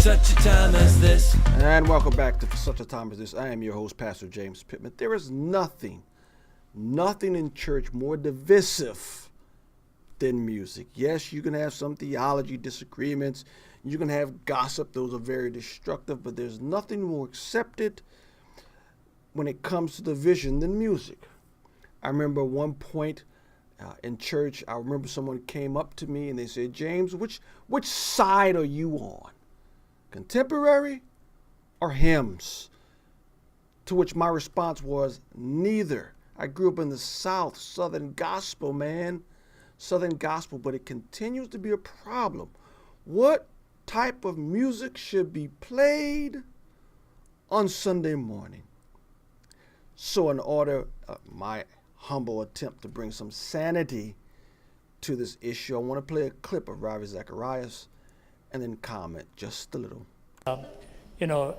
such a time as this. And welcome back to For Such a Time as This. I am your host, Pastor James Pittman. There is nothing in church more divisive than music. Yes, you can have some theology disagreements. You can have gossip. Those are very destructive. But there's nothing more accepted when it comes to division than music. I remember one point in church, I remember someone came up to me and they said, James, which side are you on? Contemporary or hymns? To which my response was, neither. I grew up in the South, Southern gospel, man. Southern gospel, but it continues to be a problem. What type of music should be played on Sunday morning? So in order, my humble attempt to bring some sanity to this issue, I want to play a clip of Ravi Zacharias and then comment just a little.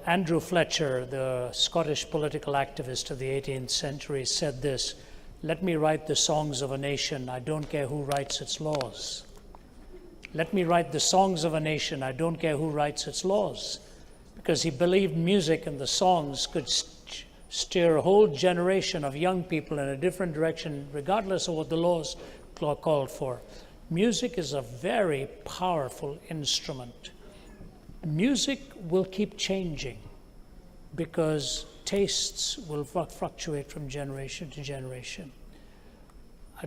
Andrew Fletcher, the Scottish political activist of the 18th century, said this: "Let me write the songs of a nation, I don't care who writes its laws." Let me write the songs of a nation, I don't care who writes its laws. Because he believed music and the songs could steer a whole generation of young people in a different direction, regardless of what the laws called for. Music is a very powerful instrument. Music will keep changing because tastes will fluctuate from generation to generation.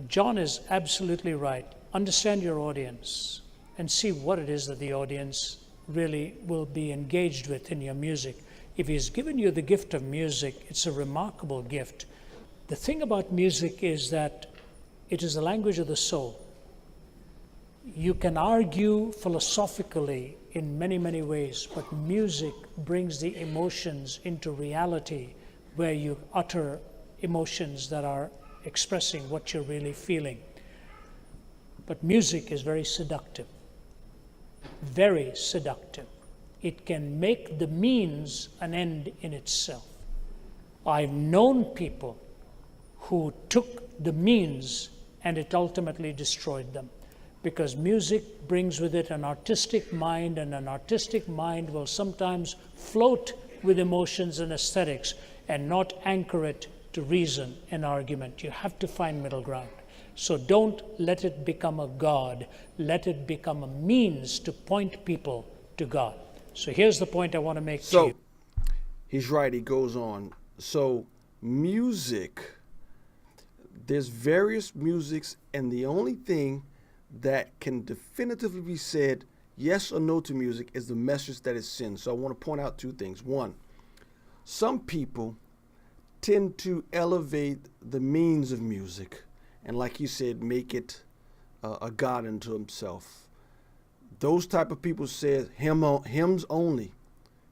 John is absolutely right. Understand your audience and see what it is that the audience really will be engaged with in your music. If he's given you the gift of music, it's a remarkable gift. The thing about music is that it is the language of the soul. You can argue philosophically in many, many ways, but music brings the emotions into reality where you utter emotions that are expressing what you're really feeling. But music is very seductive, very seductive. It can make the means an end in itself. I've known people who took the means and it ultimately destroyed them, because music brings with it an artistic mind, and an artistic mind will sometimes float with emotions and aesthetics and not anchor it to reason and argument. You have to find middle ground. So don't let it become a God. Let it become a means to point people to God. So here's the point I want to make to you. He's right, he goes on. So music, there's various musics, and the only thing that can definitively be said yes or no to music is the message that it sends. So I want to point out two things. One, some people tend to elevate the means of music and, like you said, make it a God unto himself. Those type of people say hymns only.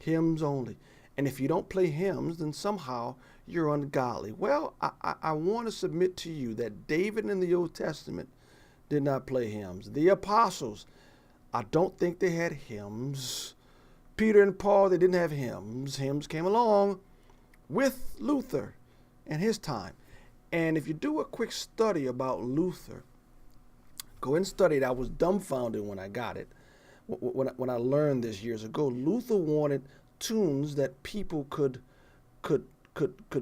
And if you don't play hymns, then somehow you're ungodly. Well, I want to submit to you that David in the Old Testament did not play hymns. The apostles, I don't think they had hymns. Peter and Paul, they didn't have hymns. Hymns came along with Luther and his time. And if you do a quick study about Luther, go and study it. I was dumbfounded when I got it. When I learned this years ago, Luther wanted tunes that people could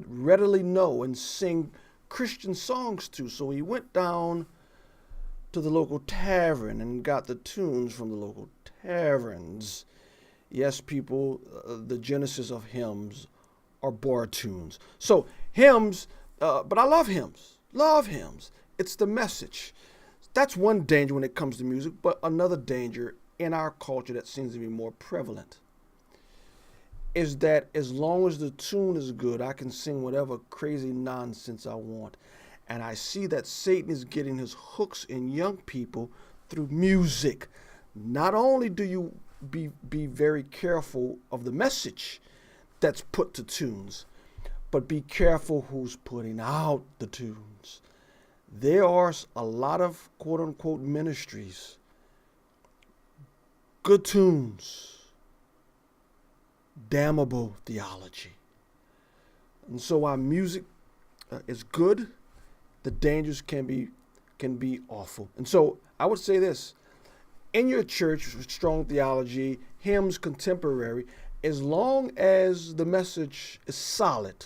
readily know and sing Christian songs to. So he went down to the local tavern and got the tunes from the local taverns. Yes, people, the genesis of hymns are bar tunes. So hymns, but I love hymns. It's the message. That's one danger when it comes to music, but another danger in our culture that seems to be more prevalent is that as long as the tune is good, I can sing whatever crazy nonsense I want. And I see that Satan is getting his hooks in young people through music. Not only do you be very careful of the message that's put to tunes, but be careful who's putting out the tunes. There are a lot of quote-unquote ministries, good tunes, damnable theology. And so while music is good, the dangers can be awful. And so I would say this: in your church, strong theology, hymns, contemporary, as long as the message is solid,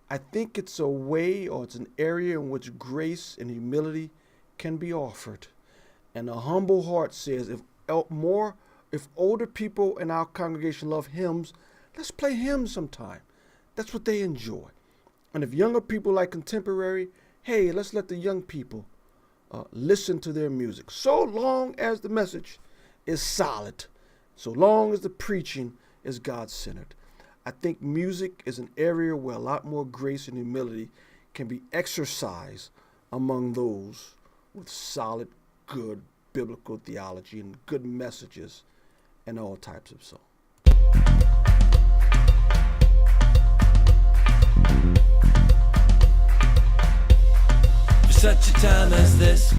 I think it's a way or it's an area in which grace and humility can be offered. And a humble heart says, if older people in our congregation love hymns, let's play hymns sometime. That's what they enjoy. And if younger people like contemporary, hey, let's let the young people listen to their music. So long as the message is solid, so long as the preaching is God-centered. I think music is an area where a lot more grace and humility can be exercised among those with solid, good biblical theology and good messages and all types of songs. For such a time as this.